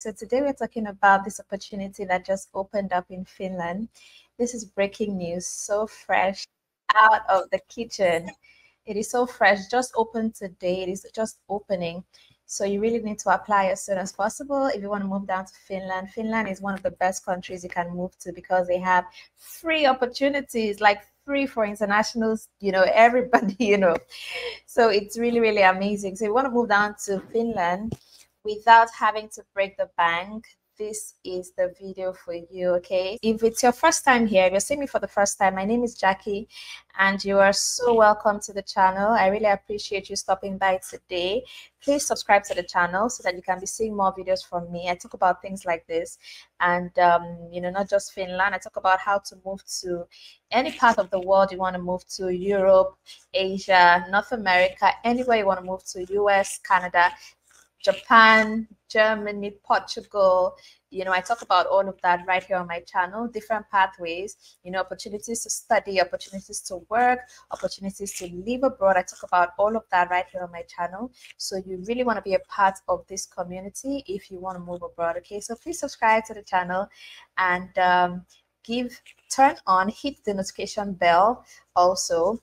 So today we're talking about this opportunity that just opened up in Finland. This is breaking news, so fresh out of the kitchen. It is so fresh, just opened today. It is just opening. So you really need to apply as soon as possible if you want to move down to Finland. Finland is one of the best countries you can move to because they have free opportunities, like free for internationals, everybody, So it's really, really amazing. So if you want to move down to Finland, without having to break the bank, this is the video for you. Okay, if it's your first time here, if you're seeing me for the first time, my name is Jackie and you are so welcome to the channel. I really appreciate you stopping by today. Please subscribe to the channel so that you can be seeing more videos from me. I talk about things like this and not just Finland. I talk about how to move to any part of the world you want to move to: Europe, Asia, North America, anywhere you want to move to, US, Canada, Japan, Germany, Portugal. I talk about all of that right here on my channel. Different pathways, opportunities to study, opportunities to work, opportunities to live abroad. I talk about all of that right here on my channel. So you really want to be a part of this community if you want to move abroad. Okay, so please subscribe to the channel and hit the notification bell also.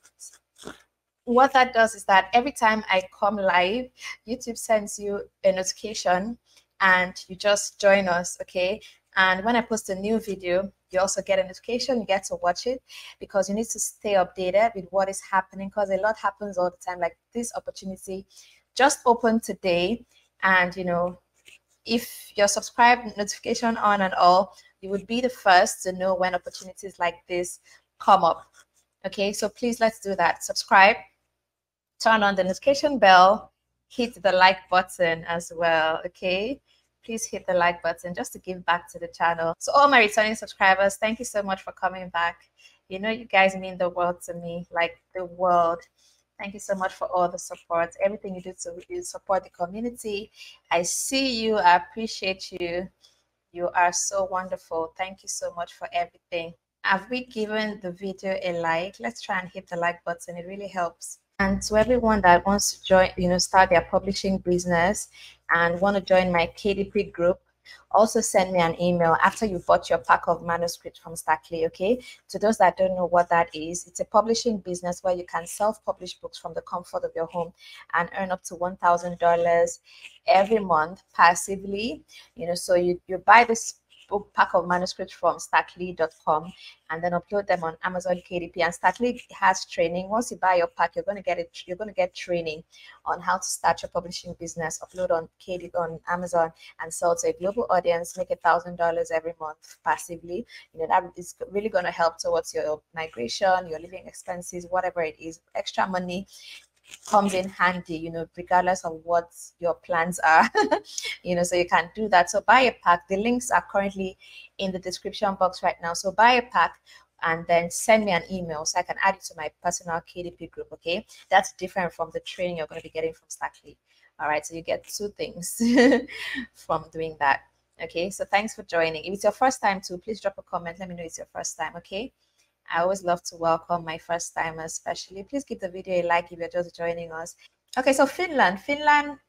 What that does is that every time I come live, YouTube sends you a notification and you just join us, okay? And when I post a new video, you also get a notification, you get to watch it, because you need to stay updated with what is happening, because a lot happens all the time. Like this opportunity just opened today, and if you're subscribed, notification on and all, you would be the first to know when opportunities like this come up. Okay, so please, let's do that. Subscribe, turn on the notification bell, hit the like button as well. Okay, please hit the like button just to give back to the channel. So all my returning subscribers, thank you so much for coming back. You guys mean the world to me, like the world. Thank you so much for all the support, everything you do to support the community. I see you, I appreciate you. You are so wonderful. Thank you so much for everything. Have we given the video a like? Let's try and hit the like button. It really helps. And to everyone that wants to join, start their publishing business and want to join my KDP group, also send me an email after you bought your pack of manuscripts from STACKLEE, okay? To those that don't know what that is, it's a publishing business where you can self-publish books from the comfort of your home and earn up to $1,000 every month passively. So you buy this book pack of manuscripts from STACKLEE.com and then upload them on Amazon KDP. And STACKLEE has training. Once you buy your pack, you're going to get it. You're going to get training on how to start your publishing business, upload on KDP on Amazon, and sell to a global audience. Make $1,000 every month passively. That is really going to help towards your migration, your living expenses, whatever it is. Extra money comes in handy, regardless of what your plans are. So you can do that. So buy a pack. The links are currently in the description box right now. So buy a pack and then send me an email so I can add it to my personal KDP group. Okay, that's different from the training you're going to be getting from STACKLEE. All right, so you get two things from doing that. Okay, so thanks for joining. If it's your first time too, please drop a comment. Let me know it's your first time. Okay, I always love to welcome my first timers, especially. Please give the video a like if you're just joining us. Okay, so Finland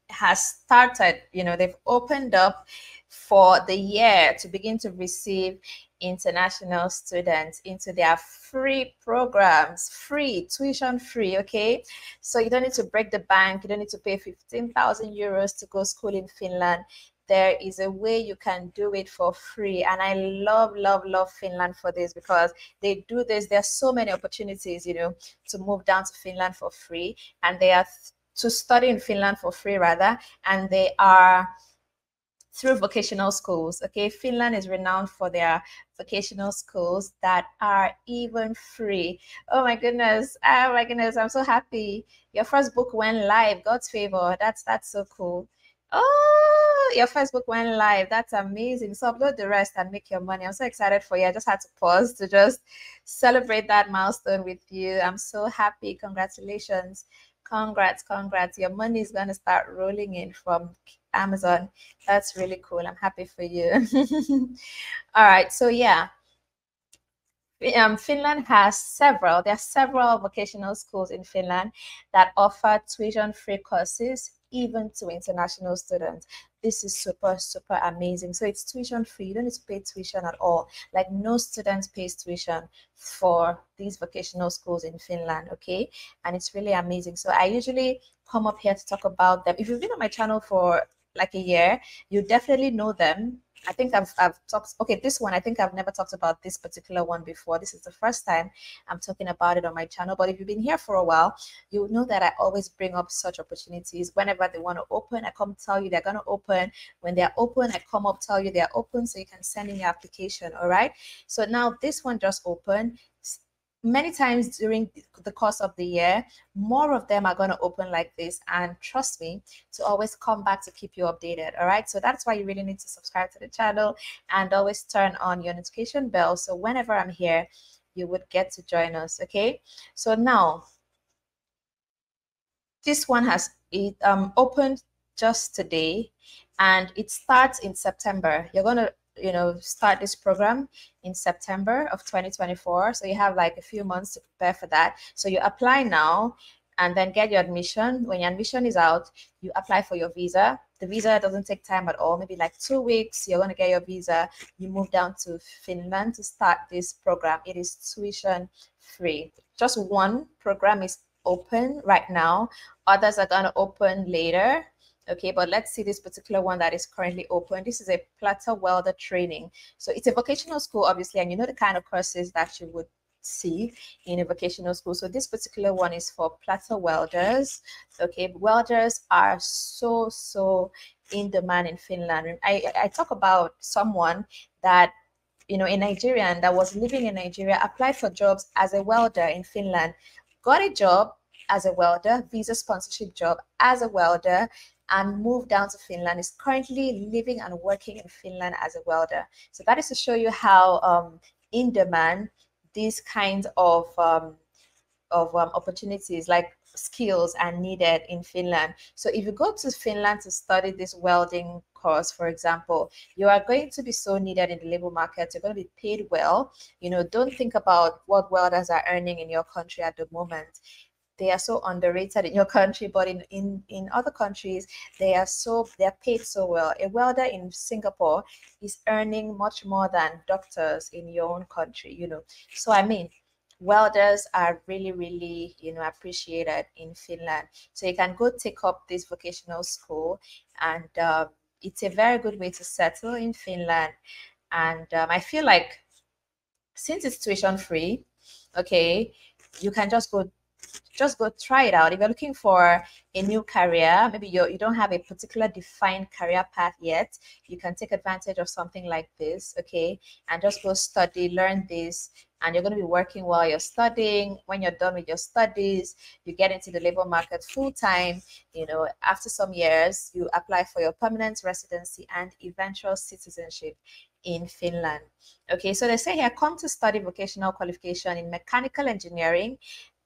has started, they've opened up for the year to begin to receive international students into their free programs, free, tuition free, okay? So you don't need to break the bank, you don't need to pay 15,000 euros to go school in Finland. There is a way you can do it for free, and I love Finland for this, because they do this. There's so many opportunities, to move down to Finland for free, and they are to study in Finland for free rather, and they are through vocational schools. Okay, Finland is renowned for their vocational schools that are even free. Oh my goodness, I'm so happy. Your first book went live, God's favor. That's so cool. Oh, your first book went live. That's amazing. So upload the rest and make your money. I'm so excited for you. I just had to pause to just celebrate that milestone with you. I'm so happy. Congratulations. Congrats. Your money is going to start rolling in from Amazon. That's really cool. I'm happy for you. All right, so yeah, Finland has several. There are several vocational schools in Finland that offer tuition-free courses even to international students. This is super, super amazing. So it's tuition-free. You don't need to pay tuition at all. Like no student pays tuition for these vocational schools in Finland, okay? And it's really amazing. So I usually come up here to talk about them. If you've been on my channel for like a year, you definitely know them. I think I've talked, okay, this one, I think I've never talked about this particular one before. This is the first time I'm talking about it on my channel. But if you've been here for a while, you know that I always bring up such opportunities. Whenever they want to open, I come tell you they're going to open. When they're open, I come up, tell you they're open so you can send in your application, all right? So now this one just opened. Many times during the course of the year, more of them are going to open like this, and trust me to always come back to keep you updated. All right, so that's why you really need to subscribe to the channel and always turn on your notification bell, so whenever I'm here you would get to join us. Okay, so now this one has opened just today, and it starts in September. You're going to start this program in September of 2024. So you have like a few months to prepare for that. So you apply now and then get your admission. When your admission is out, you apply for your visa. The visa doesn't take time at all, maybe like 2 weeks. You're going to get your visa. You move down to Finland to start this program. It is tuition free. Just one program is open right now. Others are going to open later. Okay, but let's see this particular one that is currently open. This is a platter welder training. So it's a vocational school, obviously, and you know the kind of courses that you would see in a vocational school. So this particular one is for platter welders. Okay, welders are so in demand in Finland. I talk about someone that, a Nigerian that was living in Nigeria, applied for jobs as a welder in Finland, got a job as a welder, visa sponsorship job as a welder, and moved down to Finland, is currently living and working in Finland as a welder. So that is to show you how in demand these kinds of opportunities, like skills, are needed in Finland. So if you go to Finland to study this welding course, for example, you are going to be so needed in the labor market. You're going to be paid well. Don't think about what welders are earning in your country at the moment. They are so underrated in your country, but in other countries, they're paid so well. A welder in Singapore is earning much more than doctors in your own country, So I mean, welders are really appreciated in Finland. So you can go take up this vocational school, and it's a very good way to settle in Finland. And I feel like since it's tuition free, okay, you can just go try it out. If you're looking for a new career, maybe you don't have a particular defined career path yet, you can take advantage of something like this, okay, and just go study, learn this, and you're going to be working while you're studying. When you're done with your studies, you get into the labor market full time. After some years, you apply for your permanent residency and eventual citizenship in Finland. Okay, so they say here, come to study vocational qualification in mechanical engineering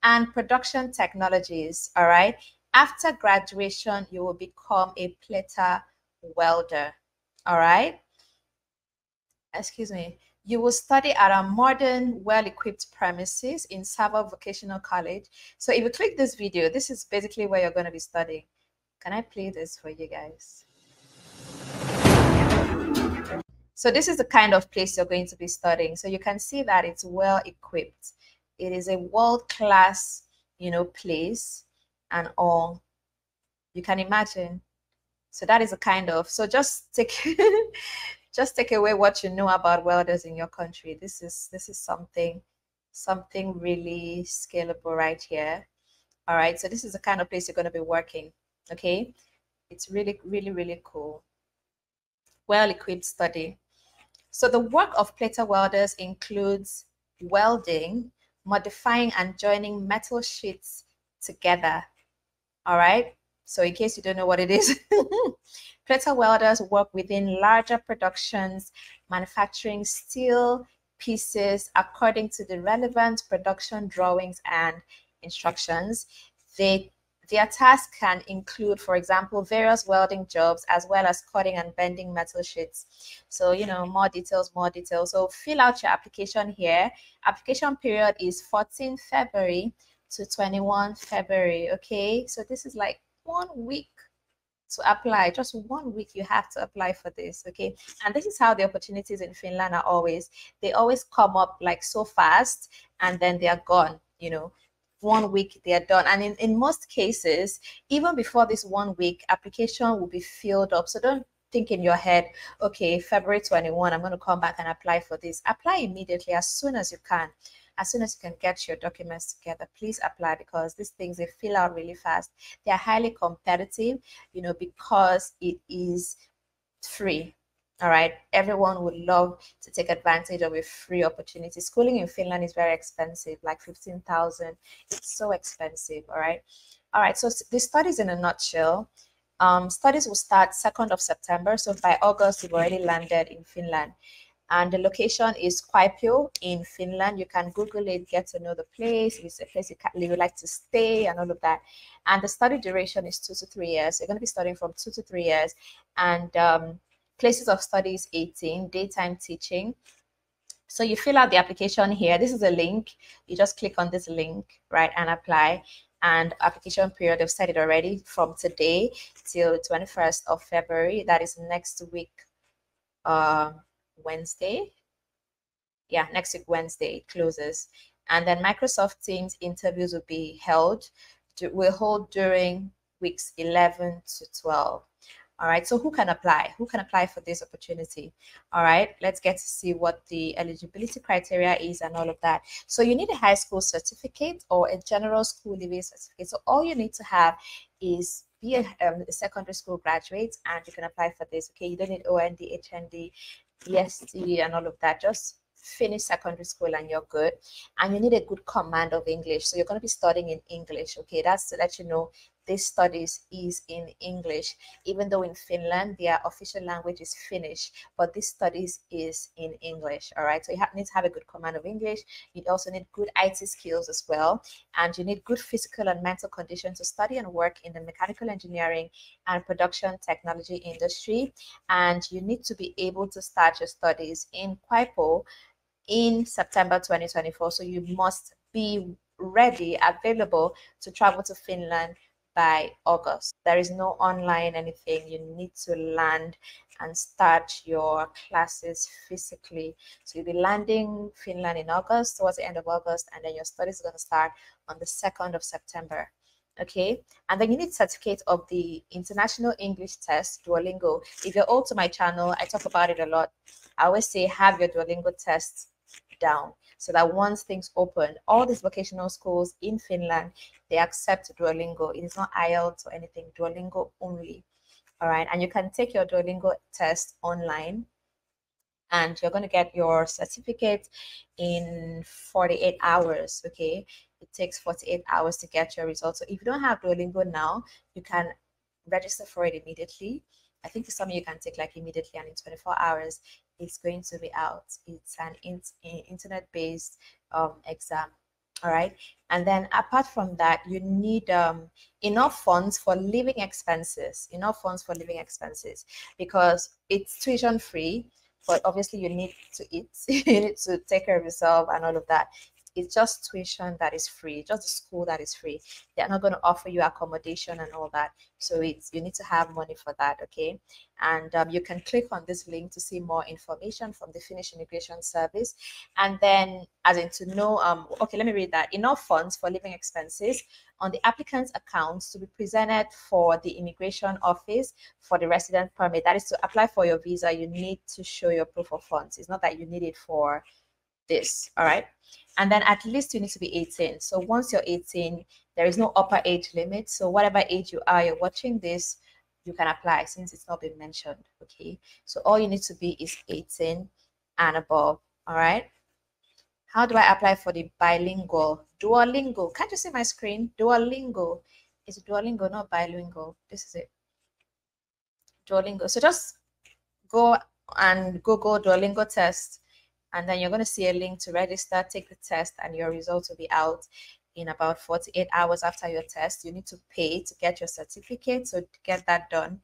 and production technologies. All right, after graduation you will become a platter welder. All right, excuse me, you will study at a modern, well-equipped premises in Savo Vocational College. So if you click this video, this is basically where you're going to be studying. Can I play this for you guys? So this is the kind of place you're going to be studying. So you can see that it's well equipped. It is a world-class, place and all. You can imagine. So that is a kind of, so just take just take away what you know about welders in your country. This is something really scalable right here. All right, so this is the kind of place you're going to be working. Okay, it's really cool. Well-equipped study. So the work of platter welders includes welding, modifying and joining metal sheets together. All right, so in case you don't know what it is, platter welders work within larger productions, manufacturing steel pieces according to the relevant production drawings and instructions. They their tasks can include, for example, various welding jobs as well as cutting and bending metal sheets. So, you know, more details, more details. So fill out your application here. Application period is 14 February to 21 February. Okay, so this is like 1 week to apply. Just 1 week you have to apply for this. Okay, and this is how the opportunities in Finland are always. They always come up like so fast and then they are gone, you know. 1 week they are done, and in most cases, even before this 1 week, application will be filled up. So don't think in your head, okay, February 21, I'm going to come back and apply for this. Apply immediately, as soon as you can. As soon as you can get your documents together, please apply, because these things, they fill out really fast. They are highly competitive, you know, because it is free. All right, everyone would love to take advantage of a free opportunity. Schooling in Finland is very expensive, like 15,000. It's so expensive. All right, so the studies in a nutshell. Studies will start 2nd of September, so by August you've already landed in Finland. And the location is Kuopio in Finland. You can Google it, get to know the place. If it's a place you would like to stay and all of that. And the study duration is 2 to 3 years. You're going to be studying from 2 to 3 years. And places of study is 18, daytime teaching. So you fill out the application here. This is a link. You just click on this link, right, and apply. And application period, I've said it already, from today till 21st of February. That is next week, Wednesday. Yeah, next week, Wednesday, it closes. And then Microsoft Teams interviews will hold during weeks 11 to 12. All right, so who can apply? Who can apply for this opportunity? All right, let's get to see what the eligibility criteria is and all of that. So you need a high school certificate or a general school leaving certificate. So all you need to have is be a secondary school graduate, and you can apply for this. Okay, you don't need OND, HND, EST, and all of that. Just finish secondary school and you're good. And you need a good command of English. So you're going to be studying in English. Okay, that's to let you know this studies is in English, even though in Finland their official language is Finnish, but this studies is in English. All right, so you need to have a good command of English. You also need good IT skills as well, and you need good physical and mental condition to study and work in the mechanical engineering and production technology industry. And you need to be able to start your studies in Kuopio in September 2024. So you must be ready, available to travel to Finland by August. There is no online anything. You need to land and start your classes physically. So you'll be landing Finland in August, towards the end of August, and then your studies are going to start on the 2nd of September. Okay, and then you need certificate of the International English Test, Duolingo. If you're old to my channel, I talk about it a lot. I always say have your Duolingo tests down, so that once things open, all these vocational schools in Finland, they accept Duolingo. It is not IELTS or anything, Duolingo only. All right, and you can take your Duolingo test online, and you're going to get your certificate in 48 hours. Okay, it takes 48 hours to get your results. So if you don't have Duolingo now, you can register for it immediately. I think it's something you can take like immediately, and in 24 hours it's going to be out. It's an internet-based exam. All right, and then apart from that, you need enough funds for living expenses. Because it's tuition free, but obviously you need to eat. You need to take care of yourself and all of that. It's just tuition that is free, just the school that is free. They're not going to offer you accommodation and all that. So you need to have money for that, okay? And you can click on this link to see more information from the Finnish Immigration Service. And then, as in to know, okay, let me read that. Enough funds for living expenses on the applicant's accounts to be presented for the immigration office for the resident permit. That is, to apply for your visa, you need to show your proof of funds. It's not that you need it for this, all right? And then at least you need to be 18. So once you're 18, there is no upper age limit. So whatever age you are, you're watching this, you can apply since it's not been mentioned, okay? So all you need to be is 18 and above, all right? How do I apply for the bilingual? Duolingo. Can't you see my screen? Duolingo. It's Duolingo, not bilingual. This is it. Duolingo. So just go and Google Duolingo test, and then you're going to see a link to register, take the test, and your results will be out. in about 48 hours after your test. You need to pay to get your certificate. So to get that done,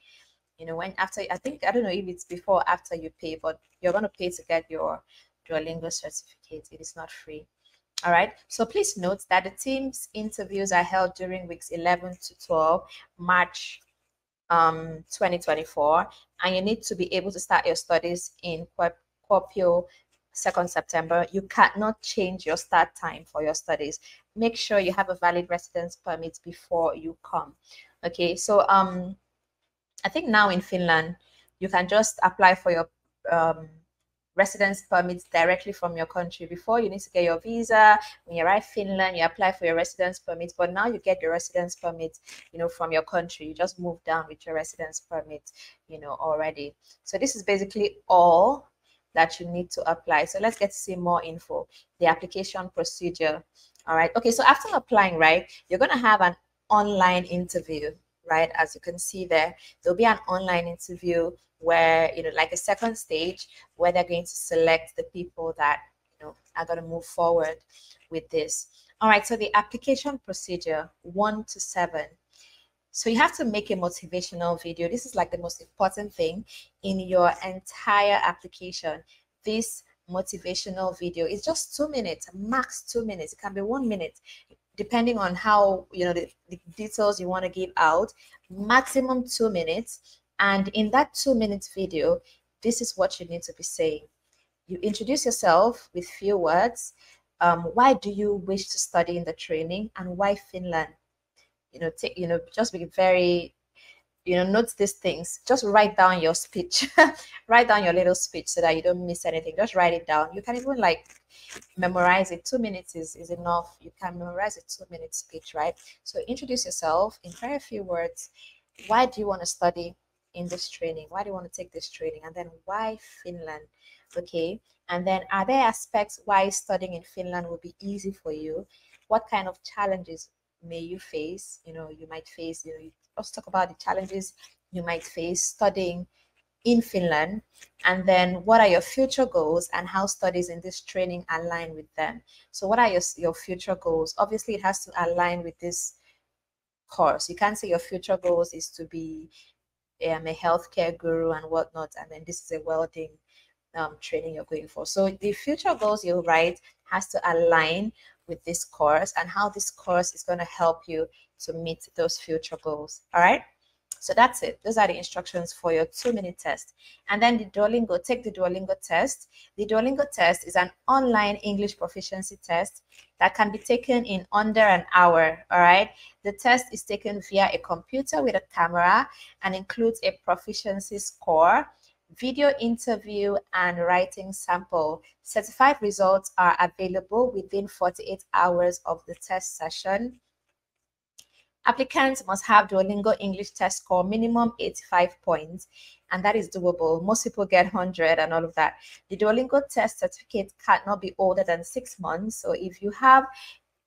you know, when after, I think, I don't know if it's before or after you pay, but you're going to pay to get your Duolingo certificate. It is not free. All right. So please note that the team's interviews are held during weeks 11 to 12, March 2024, and you need to be able to start your studies in Kuopio 2nd September. You cannot change your start time for your studies. Make sure you have a valid residence permit before you come. Okay, so I think now in Finland you can just apply for your residence permits directly from your country. Before, you need to get your visa. When you arrive Finland, you apply for your residence permit, but now you get your residence permit, you know, from your country. You just move down with your residence permit, you know, already. So this is basically all that you need to apply. So let's get to see more info. The application procedure. All right. Okay, so after applying, right, you're going to have an online interview, right? As you can see there, there'll be an online interview where, you know, like a second stage, where they're going to select the people that, you know, are going to move forward with this. All right, so the application procedure 1 to 7. So you have to make a motivational video. This is like the most important thing in your entire application. This motivational video is just 2 minutes, max 2 minutes. It can be 1 minute, depending on how, you know, the details you want to give out. Maximum 2 minutes. And in that 2 minute video, this is what you need to be saying. You introduce yourself with few words. Why do you wish to study in the training, and why Finland? You know, take, you know, just be very, you know, note these things. Just write down your speech. Write down your little speech so that you don't miss anything. Just write it down. You can even like memorize it. 2 minutes is enough. You can memorize a 2 minute speech, right? So introduce yourself in very few words. Why do you want to study in this training? Why do you want to take this training? And then why Finland? Okay. And then, are there aspects why studying in Finland will be easy for you? What kind of challenges may you face? You know, you might face, you know, let's talk about the challenges you might face studying in Finland. And then what are your future goals, and how studies in this training align with them? So what are your future goals? Obviously it has to align with this course. You can't say your future goals is to be a healthcare guru and whatnot, and then this is a welding training you're going for. So the future goals you write has to align with this course, and how this course is going to help you to meet those future goals. All right. So that's it. Those are the instructions for your 2 minute test. And then the Duolingo, take the Duolingo test. The Duolingo test is an online English proficiency test that can be taken in under an hour. All right. The test is taken via a computer with a camera and includes a proficiency score, video interview, and writing sample. Certified results are available within 48 hours of the test session. Applicants must have Duolingo English test score minimum 85 points, and that is doable. Most people get 100 and all of that. The Duolingo test certificate cannot be older than 6 months. So if you have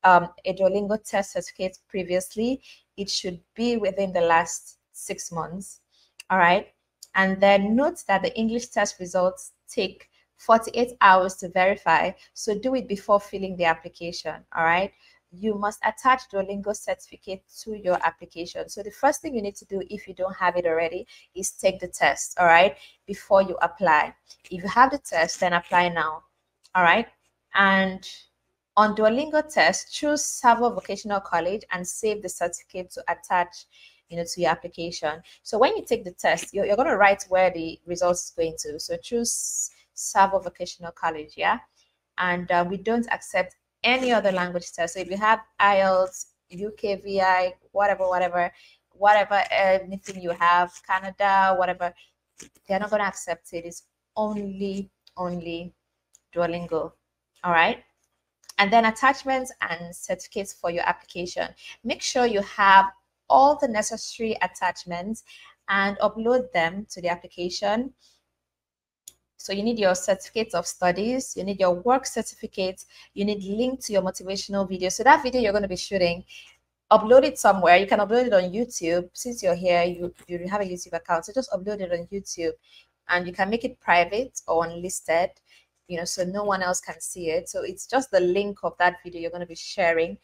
a Duolingo test certificate previously, it should be within the last 6 months. All right. And then note that the English test results take 48 hours to verify. So do it before filling the application. All right. You must attach Duolingo certificate to your application. So the first thing you need to do, if you don't have it already, is take the test, all right, before you apply. If you have the test, then apply now, all right? And on Duolingo test, choose Savo Vocational College and save the certificate to attach, you know, to your application. So when you take the test, you're going to write where the results is going to. So choose Savo Vocational College, yeah? And we don't accept any other language test. So if you have IELTS, UKVI, whatever, anything you have, Canada, whatever, they're not going to accept it. It's only Duolingo. All right. And then attachments and certificates for your application. Make sure you have all the necessary attachments and upload them to the application. So you need your certificates of studies, you need your work certificate, you need link to your motivational video. So that video you're going to be shooting, upload it somewhere. You can upload it on YouTube. Since you're here, you have a YouTube account, so just upload it on YouTube, and you can make it private or unlisted. so no one else can see it. So it's just the link of that video you're going to be sharing,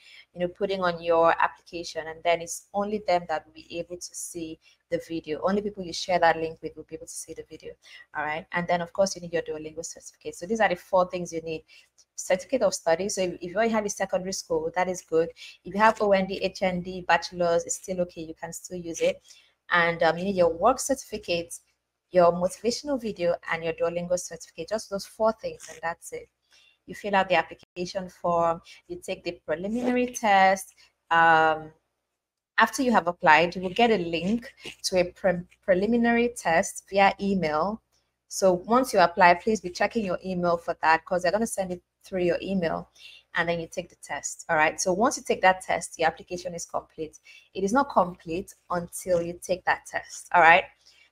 putting on your application, and then it's only them that will be able to see the video. Only people you share that link with will be able to see the video. All right. And then of course you need your Duolingo certificate. So these are the 4 things you need. Certificate of study. So if you already have a secondary school, that is good. If you have OND, HND, bachelor's, it's still okay. You can still use it. And you need your work certificate, your motivational video, and your Duolingo certificate. Just those 4 things, and that's it. You fill out the application form, you take the preliminary test. After you have applied, you will get a link to a preliminary test via email. So once you apply, please be checking your email for that, because they're going to send it through your email, and then you take the test. All right. So once you take that test, the application is complete. It is not complete until you take that test. All right.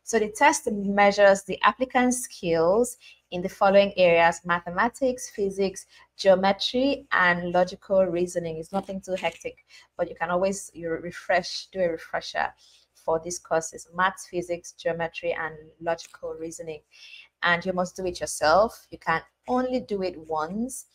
So the test measures the applicant's skills in the following areas: mathematics, physics, geometry, and logical reasoning. It's nothing too hectic, but you can always do a refresher for these courses: maths, physics, geometry, and logical reasoning. And you must do it yourself. You can only do it once,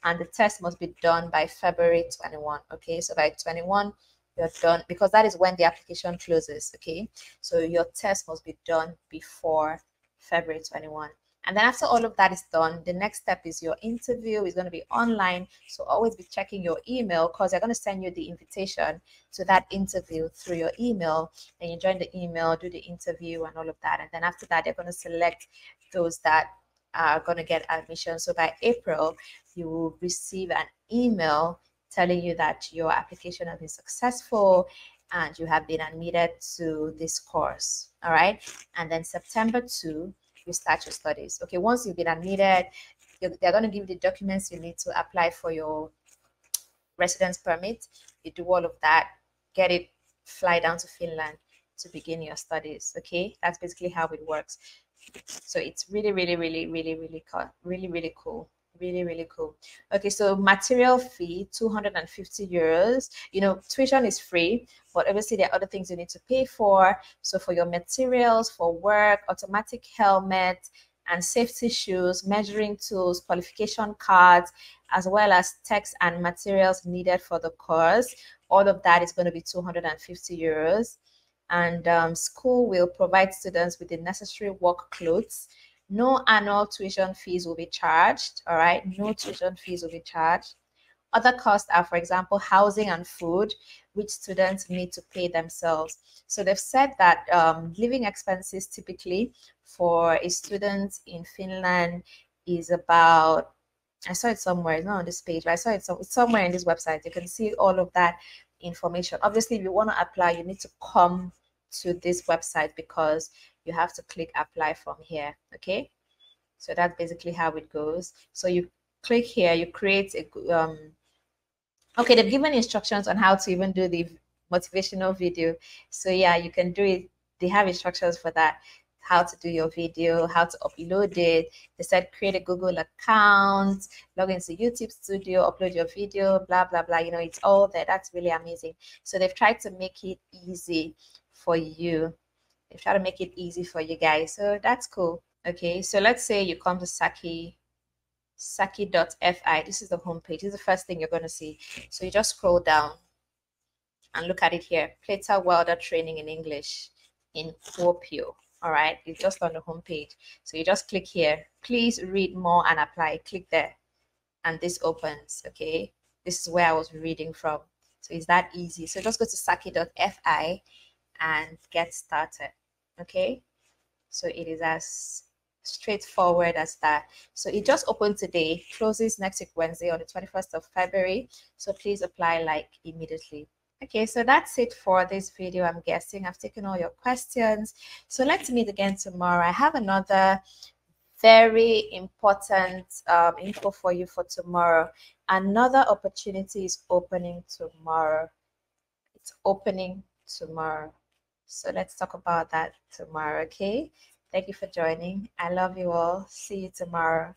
and the test must be done by February 21. Okay, so by 21 you're done, because that is when the application closes. Okay, so your test must be done before February 21. And then after all of that is done, the next step is your interview. Is going to be online, so always be checking your email, because they're going to send you the invitation to that interview through your email. And you join the email, do the interview and all of that, and then after that they're going to select those that are going to get admission. So by April you will receive an email telling you that your application has been successful and you have been admitted to this course. All right. And then September 2, you start your studies. Okay, once you've been admitted, they're going to give you the documents you need to apply for your residence permit. You do all of that, get it, fly down to Finland to begin your studies. Okay, that's basically how it works. So it's really cool. Really cool. Okay, so material fee 250 euros. Tuition is free, but obviously there are other things you need to pay for. So for your materials, for work, automatic helmet and safety shoes, measuring tools, qualification cards, as well as text and materials needed for the course, all of that is going to be 250 euros. And school will provide students with the necessary work clothes. No annual tuition fees will be charged. All right, no tuition fees will be charged. Other costs are, for example, housing and food, which students need to pay themselves. So they've said that living expenses typically for a student in Finland is about, I saw it somewhere, it's not on this page, but I saw it somewhere in this website. You can see all of that information. Obviously, if you want to apply, you need to come to this website, because you have to click apply from here. Okay, so that's basically how it goes. So you click here, you create a okay, they've given instructions on how to even do the motivational video. So yeah, you can do it. They have instructions for that, how to do your video, how to upload it. They said create a Google account, log into YouTube Studio, upload your video, blah blah blah. It's all there. That's really amazing. So they've tried to make it easy for you. They've tried to make it easy for you guys. So that's cool. Okay, so let's say you come to STACKLEE, STACKLEE.fi. This is the homepage. This is the first thing you're going to see. So you just scroll down and look at it here. Plater welder training in English in Kuopio. All right, it's just on the homepage. So you just click here. Please read more and apply. Click there, and this opens. Okay, this is where I was reading from. So it's that easy. So just go to STACKLEE.fi and get started. Okay, so it is as straightforward as that. So it just opened today, closes next week Wednesday on the 21st of February. So please apply like immediately. Okay, so that's it for this video. I'm guessing I've taken all your questions. So let's meet again tomorrow. I have another very important info for you for tomorrow. Another opportunity is opening tomorrow. It's opening tomorrow. So let's talk about that tomorrow, okay? Thank you for joining. I love you all. See you tomorrow.